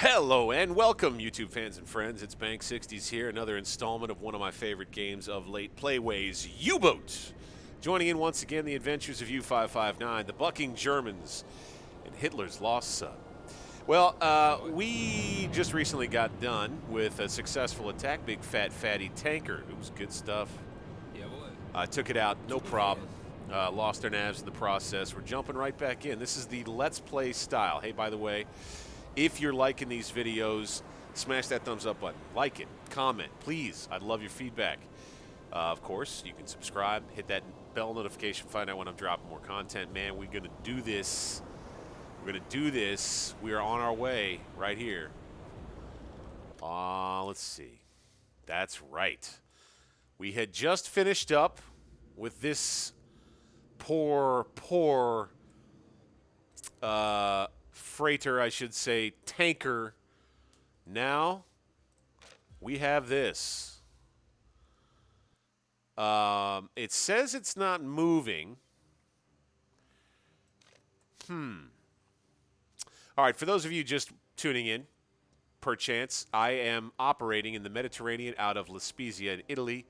Hello and welcome, YouTube fans and friends. It's Bank60s here, another installment of one of my favorite games of late playways, U-Boat. Joining in once again, the adventures of U-559, the bucking Germans, and Hitler's lost son. Well, we just recently got done with a successful attack, big fat fatty tanker. It was good stuff. Took it out, no problem. Lost our navs in the process. We're jumping right back in. This is the Let's Play style. Hey, by the way, if you're liking these videos, smash that thumbs up button. Like it, comment, please. I'd love your feedback. Of course, you can subscribe, hit that bell notification, find out when I'm dropping more content. Man, we're going to do this. We're going to do this. We are on our way right here. Let's see. That's right. We had just finished up with this poor freighter, I should say, tanker. Now we have this. It says it's not moving. All right, for those of you just tuning in, perchance, I am operating in the Mediterranean out of La Spezia in Italy.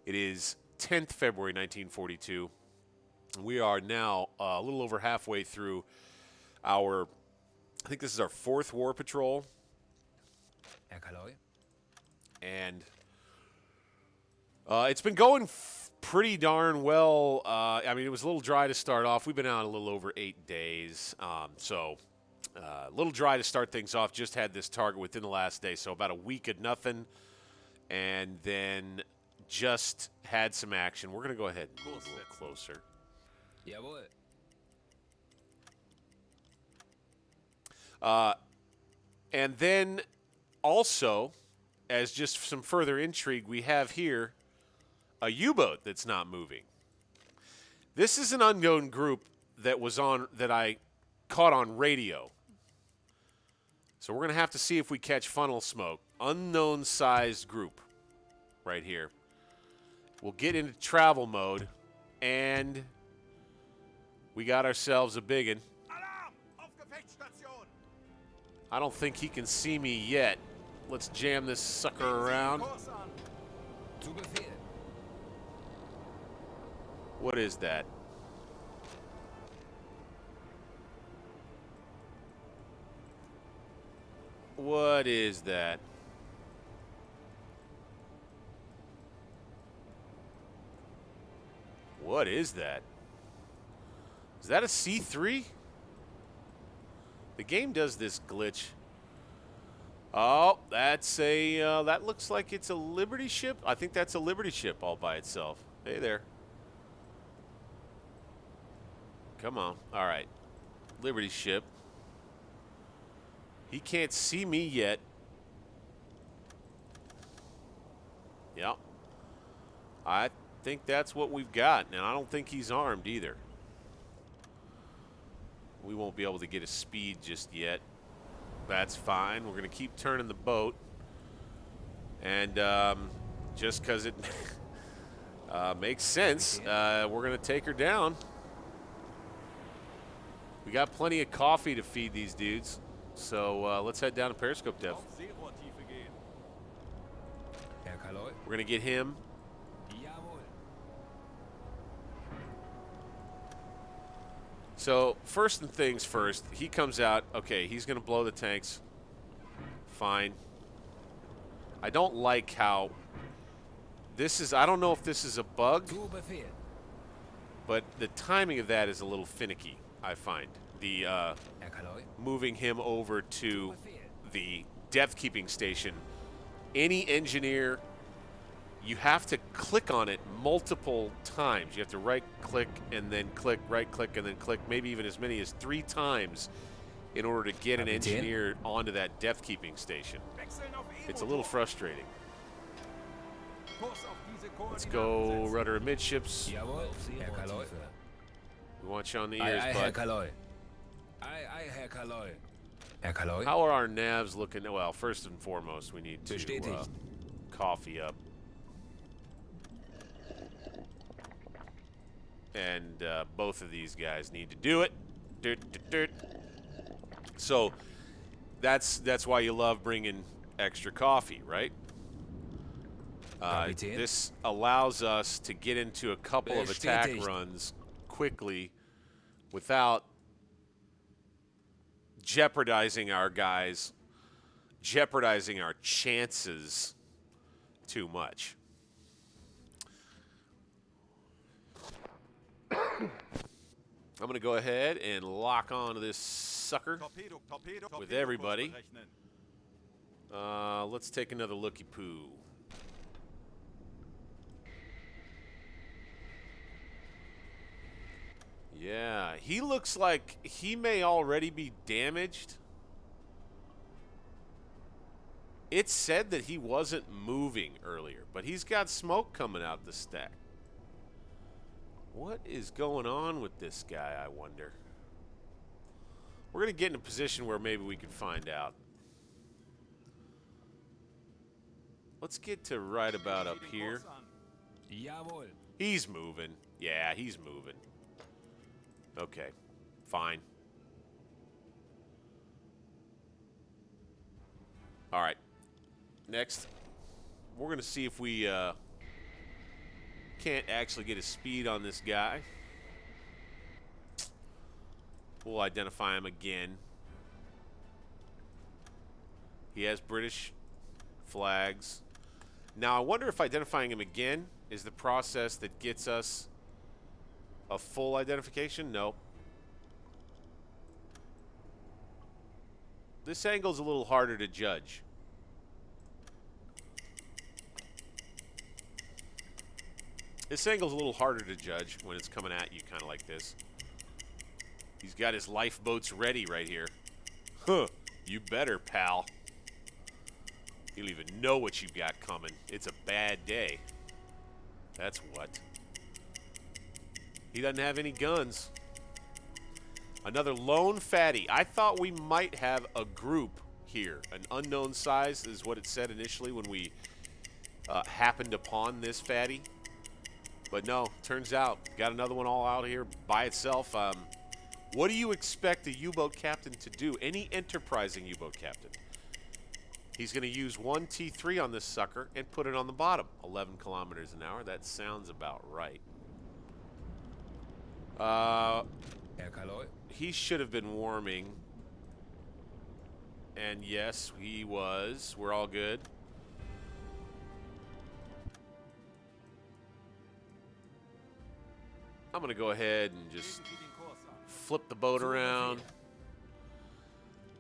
It is 10th February 1942. We are now a little over halfway through our, I think this is our 4th war patrol. And it's been going pretty darn well. I mean, it was a little dry to start off. We've been out a little over 8 days. A little dry to start things off. Just had this target within the last day, so about a week of nothing. And then just had some action. We're going to go ahead and move a little closer. And then also, as just some further intrigue, we have here a U-boat that's not moving. This is an unknown group that was on that I caught on radio. So we're going to have to see if we catch funnel smoke. Unknown sized group right here. We'll get into travel mode, and we got ourselves a biggin. I don't think he can see me yet. Let's jam this sucker around. What is that? What is that? What is that? Is that a C3? The game does this glitch. Oh, that's a, that looks like it's a Liberty ship. I think that's a Liberty ship all by itself. Hey there. Come on. All right. Liberty ship. He can't see me yet. Yep. I think that's what we've got. And I don't think he's armed either. We won't be able to get a speed just yet. That's fine. We're going to keep turning the boat. And just because it makes sense, we're going to take her down. We got plenty of coffee to feed these dudes. So let's head down to periscope depth. We're going to get him. So first things first, he comes out. Okay, he's going to blow the tanks. Fine. I don't like how this is. I don't know if this is a bug, but the timing of that is a little finicky, I find. The moving him over to the depth keeping station. Any engineer, you have to click on it multiple times. You have to right-click and then click, right-click and then click, maybe even as many as 3 times in order to get an engineer onto that depth keeping station. It's a little frustrating. Let's go rudder amidships. We want you on the ears, bud. How are our navs looking? Well, first and foremost, we need to coffee up. And both of these guys need to do it. So That's why you love bringing extra coffee, right? This allows us to get into a couple of attack runs quickly without jeopardizing our guys, jeopardizing our chances too much. I'm going to go ahead and lock on to this sucker with everybody. Let's take another looky-poo. Yeah, he looks like he may already be damaged. It said that he wasn't moving earlier, but he's got smoke coming out the stack. What is going on with this guy, I wonder? We're going to get in a position where maybe we can find out. Let's get to right about up here. He's moving. Yeah, he's moving. Okay, fine. All right. Next, we're going to see if we can't actually get a speed on this guy. We'll identify him again. He has British flags. Now, I wonder if identifying him again is the process that gets us a full identification? No. This angle's a little harder to judge. This angle's a little harder to judge when it's coming at you kind of like this. He's got his lifeboats ready right here. Huh. You better, pal. You don't even know what you've got coming. It's a bad day. That's what. He doesn't have any guns. Another lone fatty. I thought we might have a group here. An unknown size is what it said initially when we happened upon this fatty. But no, turns out, got another one all out here by itself. What do you expect a U-boat captain to do? Any enterprising U-boat captain. He's going to use one T3 on this sucker and put it on the bottom. 11 kilometers an hour. That sounds about right. He should have been warming. And yes, he was. We're all good. I'm going to go ahead and just flip the boat around.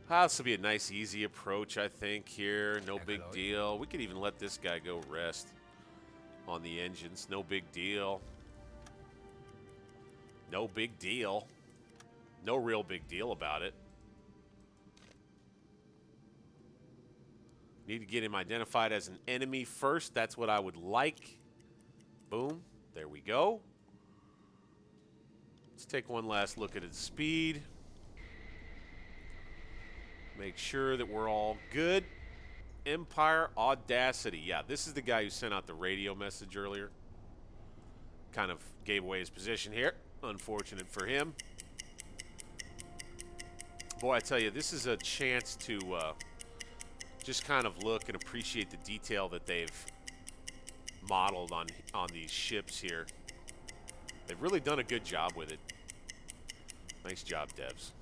This will be a nice, easy approach, I think, here. No big deal. We could even let this guy go rest on the engines. No big deal. No big deal. No real big deal about it. Need to get him identified as an enemy first. That's what I would like. Boom. There we go. Let's take one last look at his speed. Make sure that we're all good. Empire Audacity. Yeah, this is the guy who sent out the radio message earlier. Kind of gave away his position here. Unfortunate for him. Boy, I tell you, this is a chance to just kind of look and appreciate the detail that they've modeled on these ships here. They've really done a good job with it. Nice job, devs.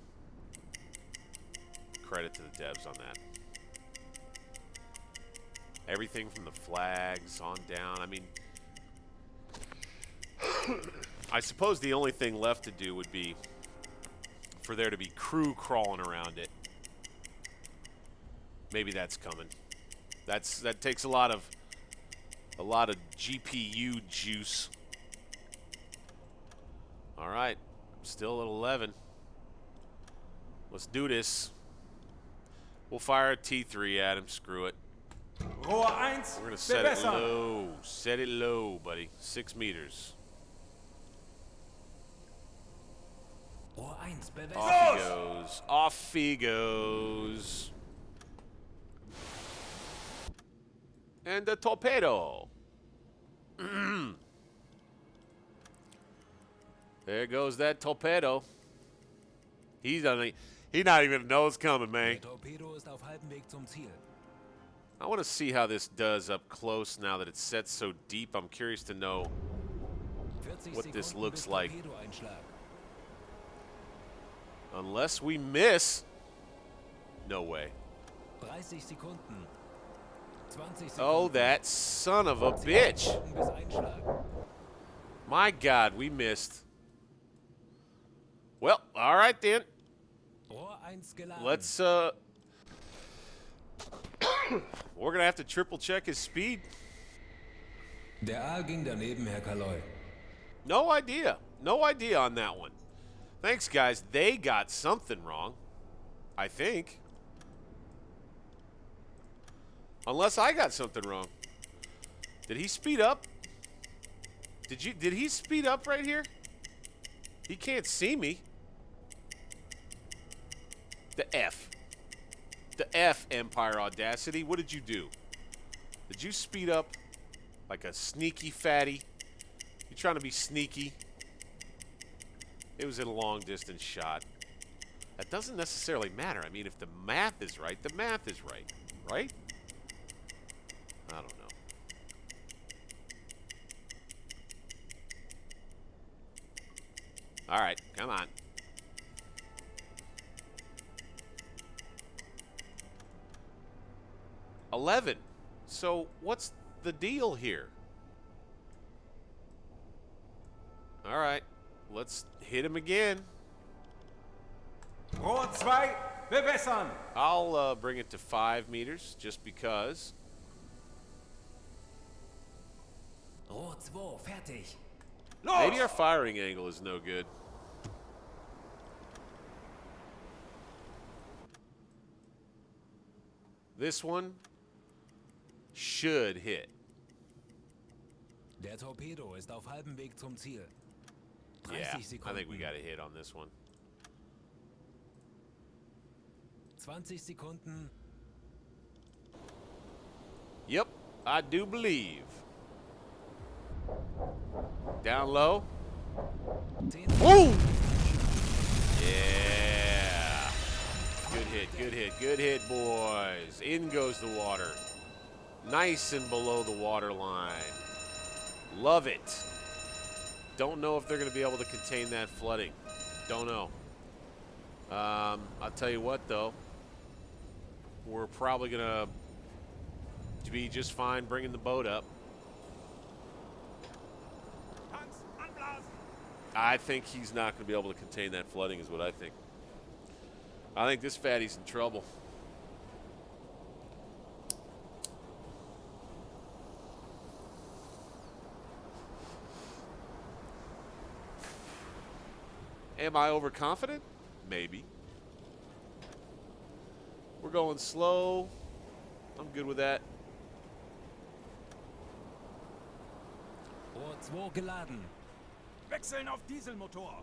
Credit to the devs on that. Everything from the flags on down. I mean, I suppose the only thing left to do would be for there to be crew crawling around it. Maybe that's coming. That takes a lot of GPU juice. All right, still at 11. Let's do this. We'll fire a T3 at him. Screw it. We're gonna set it low. Set it low, buddy. 6 meters. Off he goes. Off he goes. And a torpedo. There goes that torpedo. He's He not even know it's coming, man. Der Torpedo ist auf halbem Weg zum Ziel. I want to see how this does up close now that it's set so deep. I'm curious to know 40 what this Sekunden looks bis like. Torpedoeinschlag. Unless we miss. No way. 30 Sekunden. 20 Sekunden. Oh, that son of a bitch. Sekunden bis Einschlag. My God, we missed. Well, all right then. Rohr 1 geladen. Let's, we're going to have to triple check his speed. Der Aal ging daneben, Herr Kaloy. No idea. No idea on that one. Thanks, guys. They got something wrong. I think. Unless I got something wrong. Did he speed up? Did he speed up right here? He can't see me. The F. The F, Empire Audacity. What did you do? Did you speed up like a sneaky fatty? You trying to be sneaky? It was a long distance shot. That doesn't necessarily matter. I mean, if the math is right, the math is right. Right? I don't know. All right, come on. $11. So what's the deal here? All right, let's hit him again. Rohr 2, bewässern! I'll bring it to 5 meters just because. Rohr 2, fertig. Maybe our firing angle is no good. This one should hit. Der Torpedo ist auf halbem Weg zum Ziel. 30 Yeah, Sekunden. I think we got a hit on this one. 20 Sekunden. Yep, I do believe. Down low. 10. Woo! Yeah. Good hit, good hit, good hit, boys. In goes the water. Nice and below the water line. Love it. Don't know if they're going to be able to contain that flooding. Don't know. I'll tell you what, though. We're probably going to be just fine bringing the boat up. I think he's not going to be able to contain that flooding is what I think. I think this fatty's in trouble. Am I overconfident? Maybe. We're going slow. I'm good with that. Rohr 2 geladen. Wechseln auf Dieselmotor.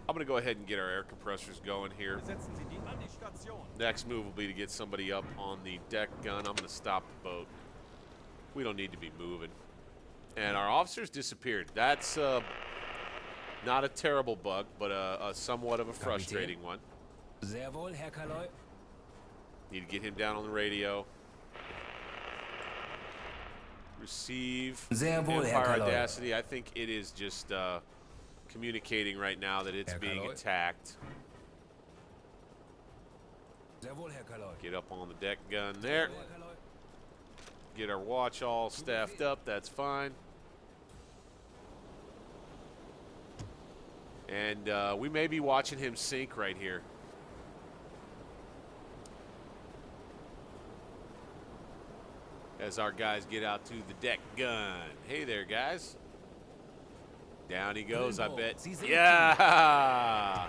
I'm going to go ahead and get our air compressors going here. Besetzen Sie die Anti-Station. Next move will be to get somebody up on the deck gun. I'm going to stop the boat. We don't need to be moving. And our officers disappeared. That's not a terrible bug, but a somewhat of a frustrating one. Sehr wohl, Herr Kaloy. Need to get him down on the radio. Receive. Sehr wohl, Herr Empire Kaloy. Audacity. I think it is just communicating right now that it's Herr being Kaloy. attacked. Sehr wohl, Herr Kaloy. Get up on the deck gun there. Herr Kaloy. Get our watch all staffed up. That's fine. And we may be watching him sink right here. As our guys get out to the deck gun. Hey there, guys. Down he goes, I bet. Yeah!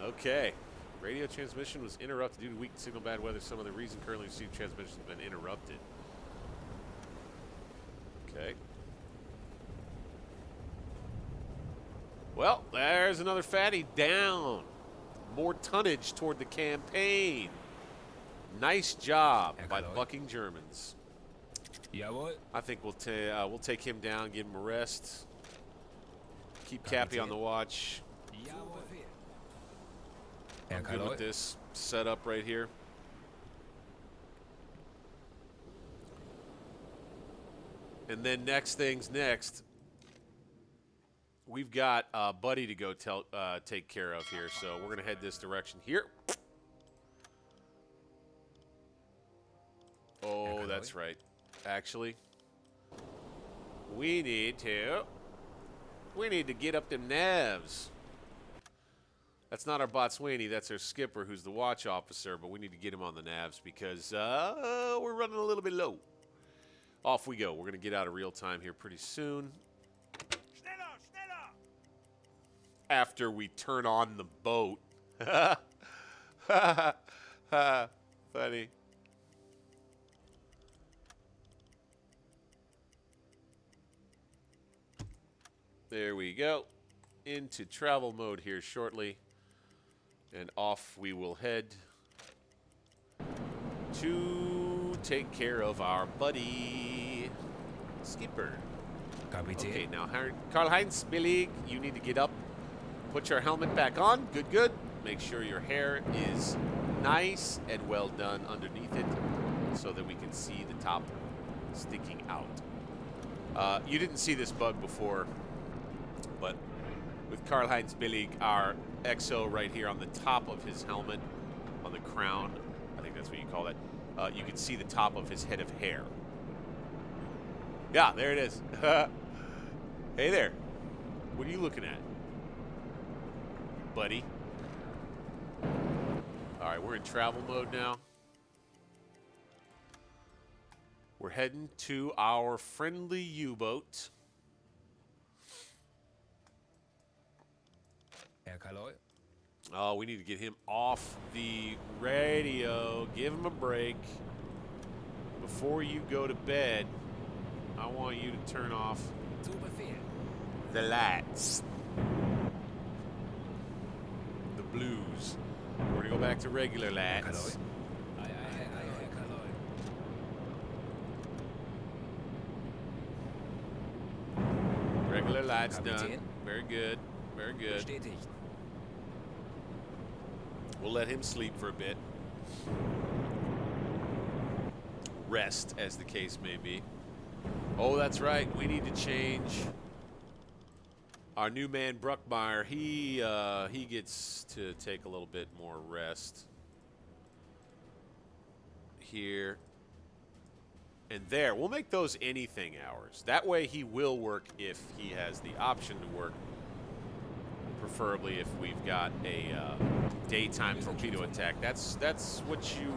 Okay. Radio transmission was interrupted due to weak signal, bad weather. Some other reason currently received transmission has been interrupted. Okay. Well, there's another fatty down. More tonnage toward the campaign. Nice job by the Bucking Germans. Jawohl. I think we'll take him down, give him a rest. Keep Cappy on the watch. Jawohl. I'm good with this setup right here. And then next things next, we've got a buddy to go take care of here. So we're going to head this direction here. Oh, that's right. Actually, we need to get up them navs. That's not our botswainy, that's our skipper, who's the watch officer, but we need to get him on the navs because we're running a little bit low. Off we go. We're going to get out of real time here pretty soon. Schneller, schneller! After we turn on the boat. Funny. There we go. Into travel mode here shortly. And off we will head to take care of our buddy skipper. Okay, now Karl-Heinz Billig, you need to get up, put your helmet back on. Good, good. Make sure your hair is nice and well done underneath it so that we can see the top sticking out. You didn't see this bug before, but with Karl-Heinz Billig, our XO right here on the top of his helmet, on the crown, I think that's what you call that, you can see the top of his head of hair. Yeah, there it is. Hey there. What are you looking at, buddy? All right, we're in travel mode now. We're heading to our friendly U-boat. Oh, we need to get him off the radio. Give him a break. Before you go to bed, I want you to turn off the lights. The blues. We're going to go back to regular lights. Regular lights done. Very good. Very good. We'll let him sleep for a bit. Rest, as the case may be. Oh, that's right. We need to change our new man, Bruckmeyer. He gets to take a little bit more rest. Here. And there. We'll make those anything hours. That way he will work if he has the option to work. Preferably if we've got a daytime torpedo attack. That's what you,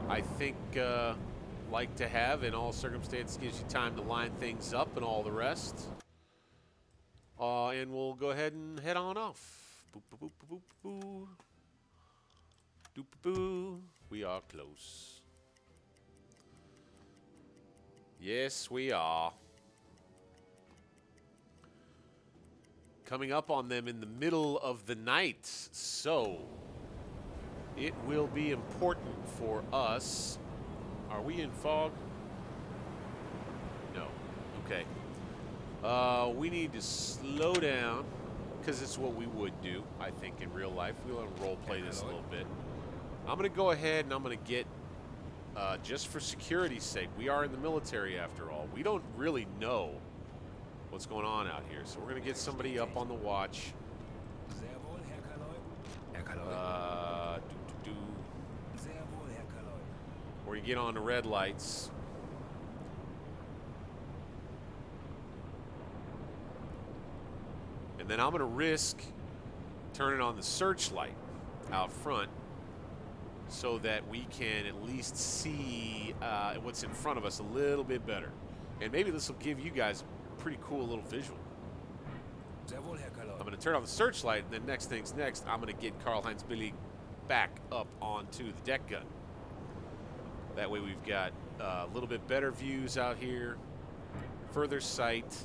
I think, like to have in all circumstances. Gives you time to line things up and all the rest. And we'll go ahead and head on off. Boop, boop, boop, boop, boop. Doop, boo. We are close. Yes, we are. Coming up on them in the middle of the night, so it will be important for us. Are we in fog? No. Okay. We need to slow down because it's what we would do, I think, in real life. We'll role play this a little bit. I'm going to go ahead and I'm going to get, just for security's sake, we are in the military after all. We don't really know what's going on out here, so we're going to get somebody up on the watch. Or you get on the red lights. And then I'm going to risk turning on the searchlight out front so that we can at least see what's in front of us a little bit better. And maybe this will give you guys a pretty cool little visual. I'm going to turn on the searchlight, and then next thing's next, I'm going to get Karl-Heinz Billig back up onto the deck gun. That way we've got a little bit better views out here, further sight,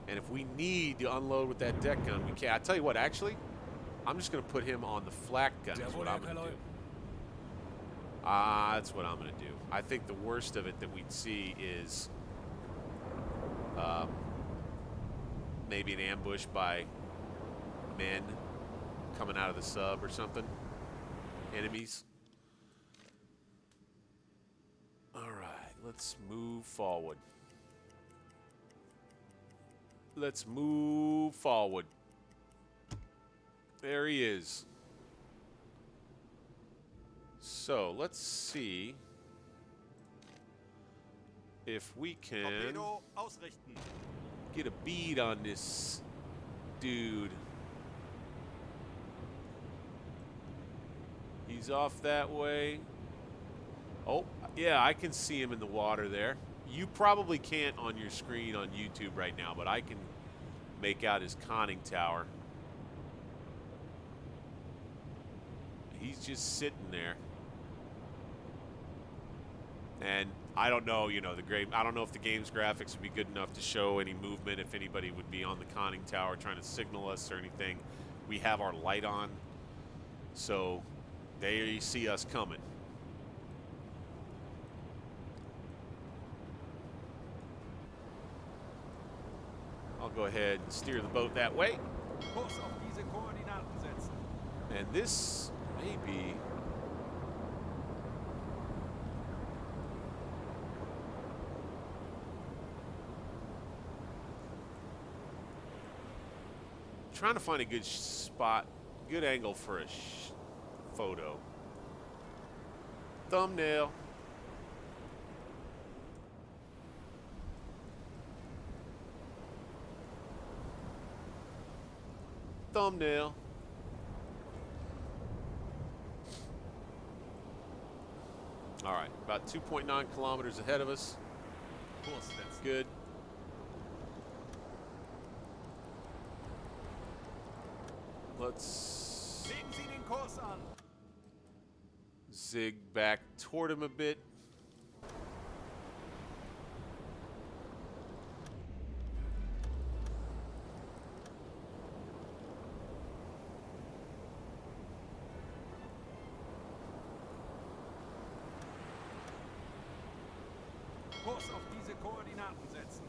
and if we need to unload with that deck gun, we can. I tell you what, actually, I'm just going to put him on the flak gun. That's what I'm going to do. That's what I'm going to do. I think the worst of it that we'd see is maybe an ambush by men coming out of the sub or something. enemies. All right, let's move forward. Let's move forward. There he is. So let's see if we can Torpedo ausrichten. get a bead on this dude. He's off that way. Oh, yeah, I can see him in the water there. You probably can't on your screen on YouTube right now, but I can make out his conning tower. He's just sitting there. And I don't know, you know, I don't know if the game's graphics would be good enough to show any movement, if anybody would be on the conning tower trying to signal us or anything. We have our light on, so they see us coming. I'll go ahead and steer the boat that way. Kurs auf diese Koordinaten setzen. And this may be... trying to find a good spot, good angle for a photo. Thumbnail. Thumbnail. All right, about 2.9 kilometers ahead of us. Kurs setzen. Good. Let's Legen Sie den Kurs an. zig back toward him a bit. Kurs auf diese Koordinaten setzen.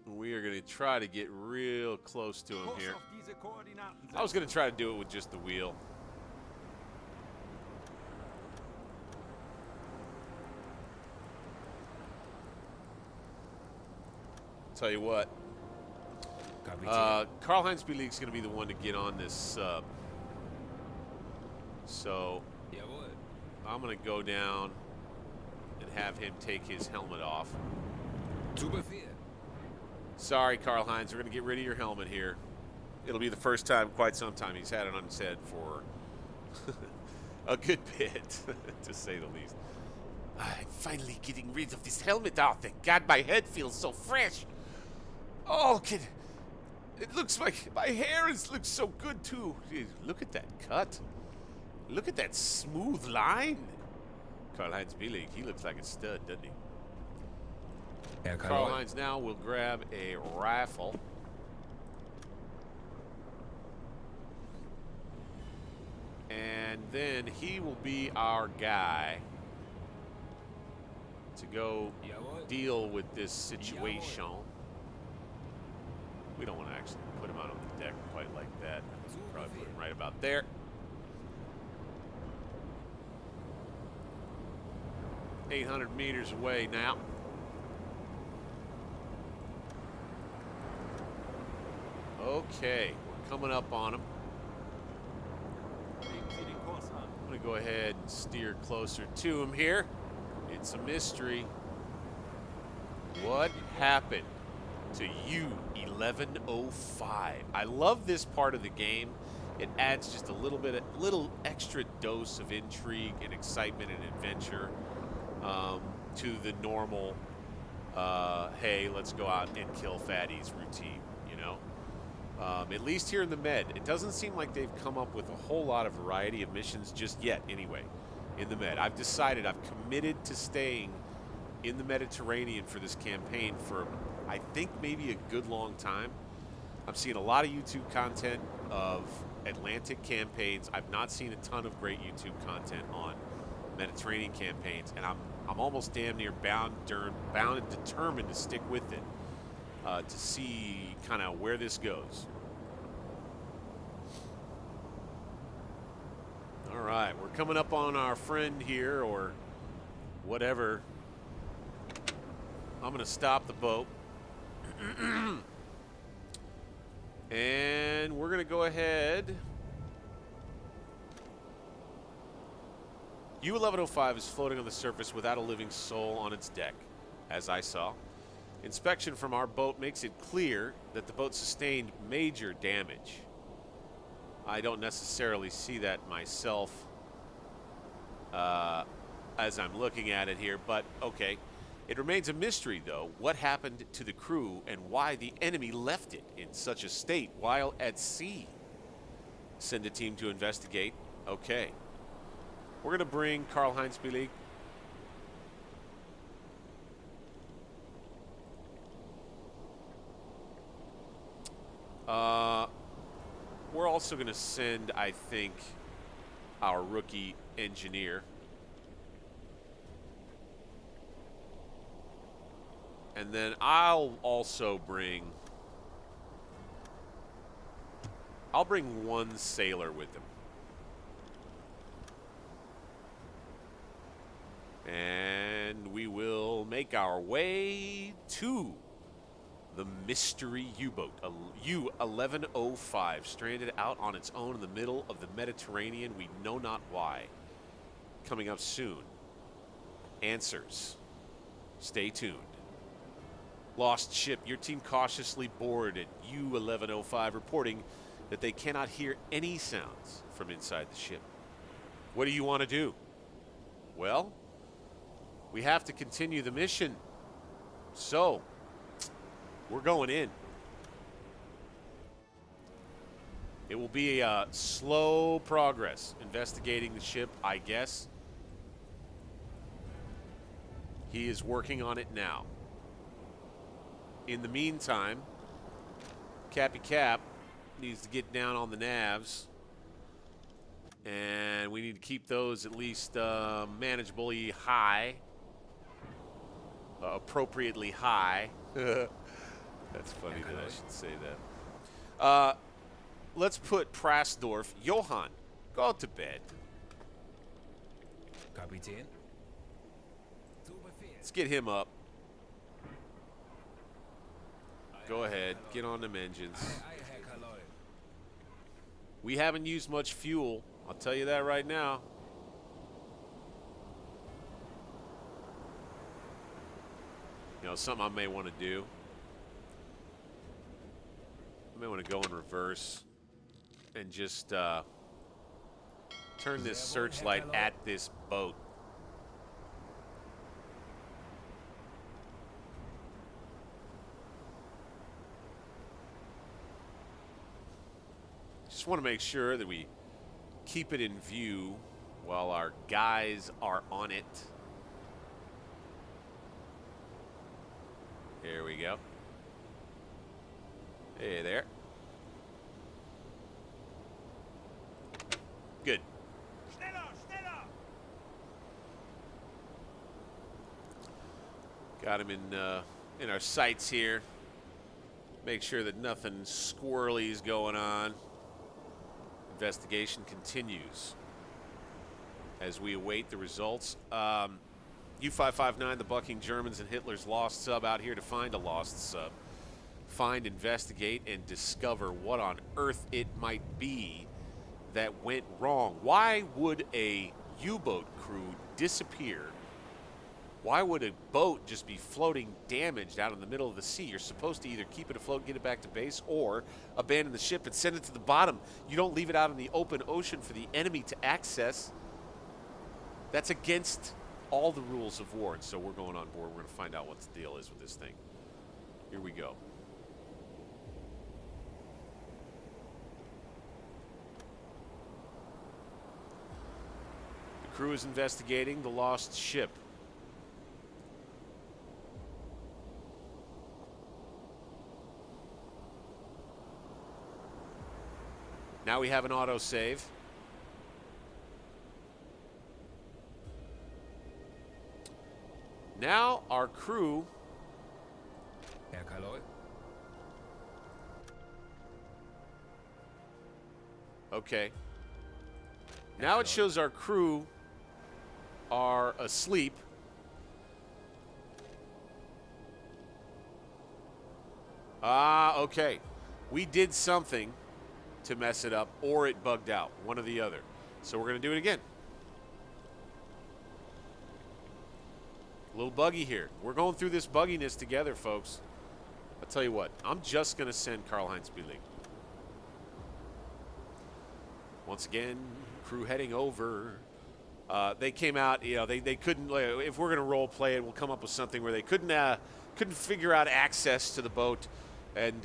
We are going to try to get real close to him Kurs here. auf diese Koordinaten I was setzen. going to try to do it with just the wheel. Tell you what, Kapitän. Karl-Heinz Billig's going to be the one to get on this sub. So Jawohl. I'm going to go down and have him take his helmet off. Zu Befehl. Sorry, Karl-Heinz, we're going to get rid of your helmet here. It'll be the first time in quite some time he's had it on his head for a good bit, to say the least. I'm finally getting rid of this helmet off. Thank God my head feels so fresh. Oh, it looks like my hair looks so good, too. Dude, look at that cut. Look at that smooth line. Karl-Heinz Billig, he looks like a stud, doesn't he? Herr Kalor. Karl-Heinz now will grab a rifle. And then he will be our guy to go Jawohl. deal with this situation. We don't want to actually put him out on the deck quite like that. Probably put him right about there. $800 meters away now. Okay, we're coming up on him. Legen Sie den Kurs an. I'm going to go ahead and steer closer to him here. It's a mystery. What happened to U-1105? I love this part of the game. It adds just a little extra dose of intrigue and excitement and adventure to the normal, hey, let's go out and kill fatties routine, you know? At least here in the Med. It doesn't seem like they've come up with a whole lot of variety of missions just yet, anyway, in the Med. I've decided, I've committed to staying in the Mediterranean for this campaign for, I think, maybe a good long time. I'm seeing a lot of YouTube content of Atlantic campaigns. I've not seen a ton of great YouTube content on Mediterranean campaigns, and I'm almost damn near bound and determined to stick with it to see kind of where this goes. All right, we're coming up on our friend here, or whatever. I'm going to stop the boat. And we're going to go ahead. U-1105 is floating on the surface without a living soul on its deck, as I saw. Inspection from our boat makes it clear that the boat sustained major damage. I don't necessarily see that myself as I'm looking at it here, but okay. It remains a mystery, though, what happened to the crew and why the enemy left it in such a state while at sea. Send a team to investigate. Okay. We're going to bring Karl-Heinz Billig. We're also going to send, I think, our rookie engineer. And then I'll also bring one sailor with him. And we will make our way to the mystery U-boat, a U-1105, stranded out on its own in the middle of the Mediterranean. We know not why. Coming up soon. Answers. Stay tuned. Lost ship. Your team cautiously board at U-1105, reporting that they cannot hear any sounds from inside the ship. What do you want to do? Well, we have to continue the mission. So, we're going in. It will be a slow progress investigating the ship, I guess. He is working on it now. In the meantime, Cappy Cap needs to get down on the navs. And we need to keep those at least manageably high. Appropriately high. That's funny that I should say that. Let's put Prasdorf. Johann, go to bed. Kapitän. Let's get him up. Go ahead. Get on them engines. We haven't used much fuel. I'll tell you that right now. You know, something I may want to do. I may want to go in reverse and just turn this searchlight at this boat. Just want to make sure that we keep it in view while our guys are on it. Here we go. Hey there. Good. Schneller, schneller! Got him in our sights here. Make sure that nothing squirrely is going on. Investigation continues as we await the results. U-559, the bucking Germans and Hitler's lost sub, out here to find a lost sub. Find, investigate, and discover what on earth it might be that went wrong. Why would a U-boat crew disappear? Why would a boat just be floating damaged out in the middle of the sea? You're supposed to either keep it afloat, get it back to base, or abandon the ship and send it to the bottom. You don't leave it out in the open ocean for the enemy to access. That's against all the rules of war. And so we're going on board. We're going to find out what the deal is with this thing. Here we go. The crew is investigating the lost ship. Now we have an autosave. Now our crew. Herr Kaloy. Okay. Now it shows our crew are asleep. Ah, okay. We did something to mess it up, or it bugged out. One or the other. So we're going to do it again. A little buggy here. We're going through this bugginess together, folks. I'll tell you what. I'm just going to send Karl-Heinz Billig. Once again, crew heading over. They came out, you know, they couldn't, if we're going to role play it, we'll come up with something where they couldn't figure out access to the boat and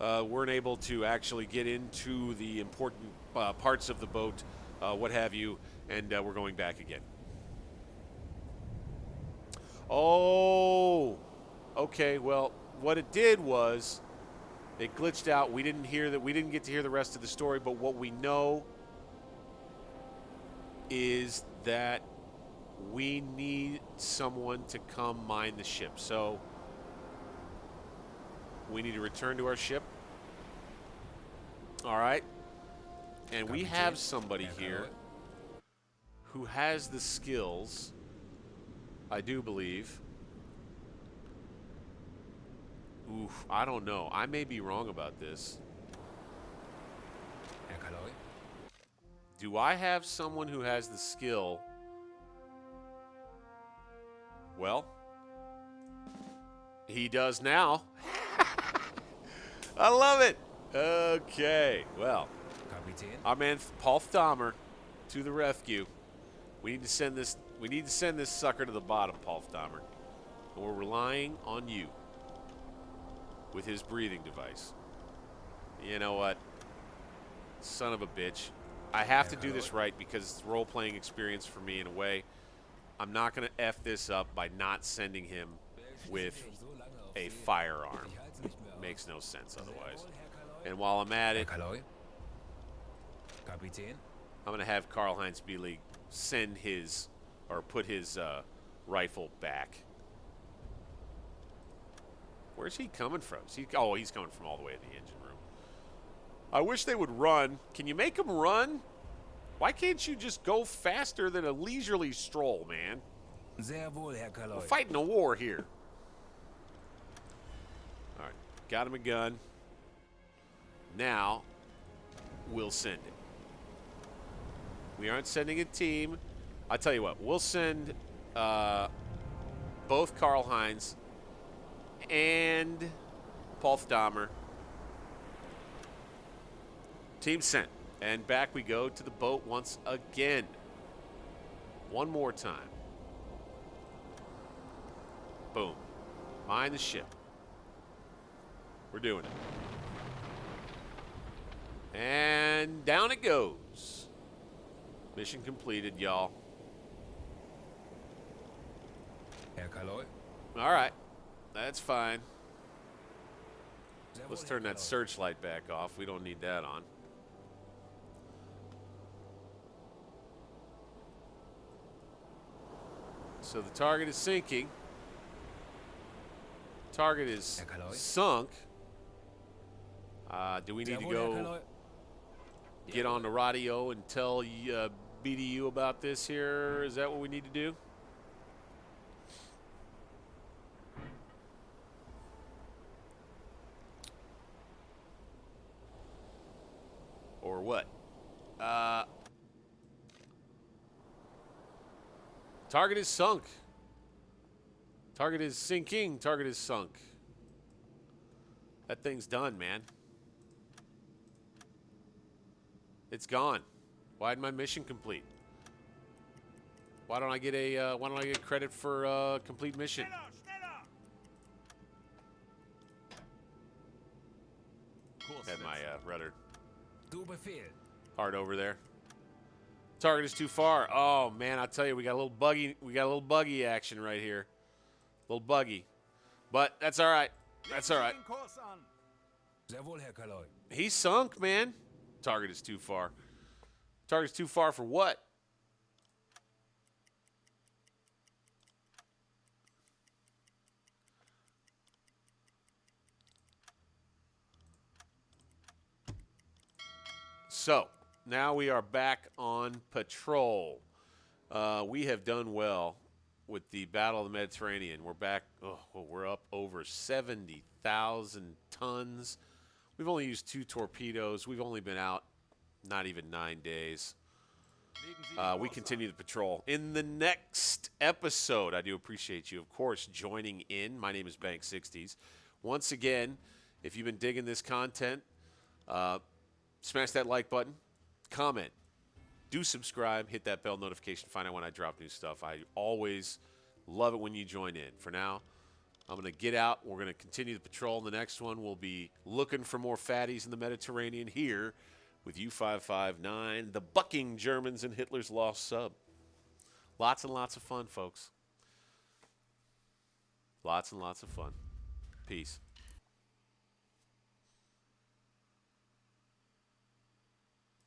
weren't able to actually get into the important parts of the boat, what have you, and we're going back again. Oh, okay, well, what it did was it glitched out. We didn't get to hear the rest of the story, but what we know is that we need someone to come mine the ship. So we need to return to our ship. All right. And we have somebody here who has the skills, I do believe. Oof, I don't know. I may be wrong about this. Herr Kaloy. Do I have someone who has the skill? Well, he does now. I love it. Okay, well, Kapitän. our man Paul Dahmer to the rescue. We need to send this. We need to send this sucker to the bottom, Paul Dahmer. And we're relying on you with his breathing device. You know what? Son of a bitch. I have to do this right because it's role-playing experience for me in a way. I'm not going to F this up by not sending him with a firearm. Makes no sense otherwise. And while I'm at Herr it, Kaloy. Kapitän. I'm going to have Karl-Heinz Billig send his, or put his rifle back. Where's he coming from? He's coming from all the way in the engine room. I wish they would run. Can you make them run? Why can't you just go faster than a leisurely stroll, man? Sehr wohl, Herr Kaloy. We're fighting a war here. All right, got him a gun. Now, we'll send it. We aren't sending a team. I tell you what, we'll send both Karl-Heinz and Paul Dahmer. Team sent. And back we go to the boat once again. One more time. Boom. Mine the ship. We're doing it. And down it goes. Mission completed, y'all. Herr Kaloy. All right. That's fine. Let's turn that searchlight back off. We don't need that on. So the target is sinking. Target is sunk. Do we need to go get on the radio and tell BDU about this here? Is that what we need to do? Or what? Target is sunk. Target is sinking. Target is sunk. That thing's done, man. It's gone. Why did my mission complete? Why don't I get a? Why don't I get credit for complete mission? Had my rudder Du Befehl. hard over there. Target is too far. Oh man, I tell you, we got a little buggy. We got a little buggy action right here. A little buggy, but that's all right. That's all right. Sehr wohl, Herr Kaloy. He's sunk, man. Target is too far. Target's too far for what? So now we are back on patrol. We have done well with the Battle of the Mediterranean. We're back. We're up over 70,000 tons. We've only used 2 torpedoes. We've only been out not even 9 days. We continue the patrol. In the next episode, I do appreciate you, of course, joining in. My name is Bank 60s. Once again, if you've been digging this content, smash that like button, comment, do subscribe, hit that bell notification, find out when I drop new stuff. I always love it when you join in. For now, I'm going to get out. We're going to continue the patrol. In the next one, we'll be looking for more fatties in the Mediterranean here with U-559, the bucking Germans and Hitler's lost sub. Lots and lots of fun, folks. Lots and lots of fun. Peace.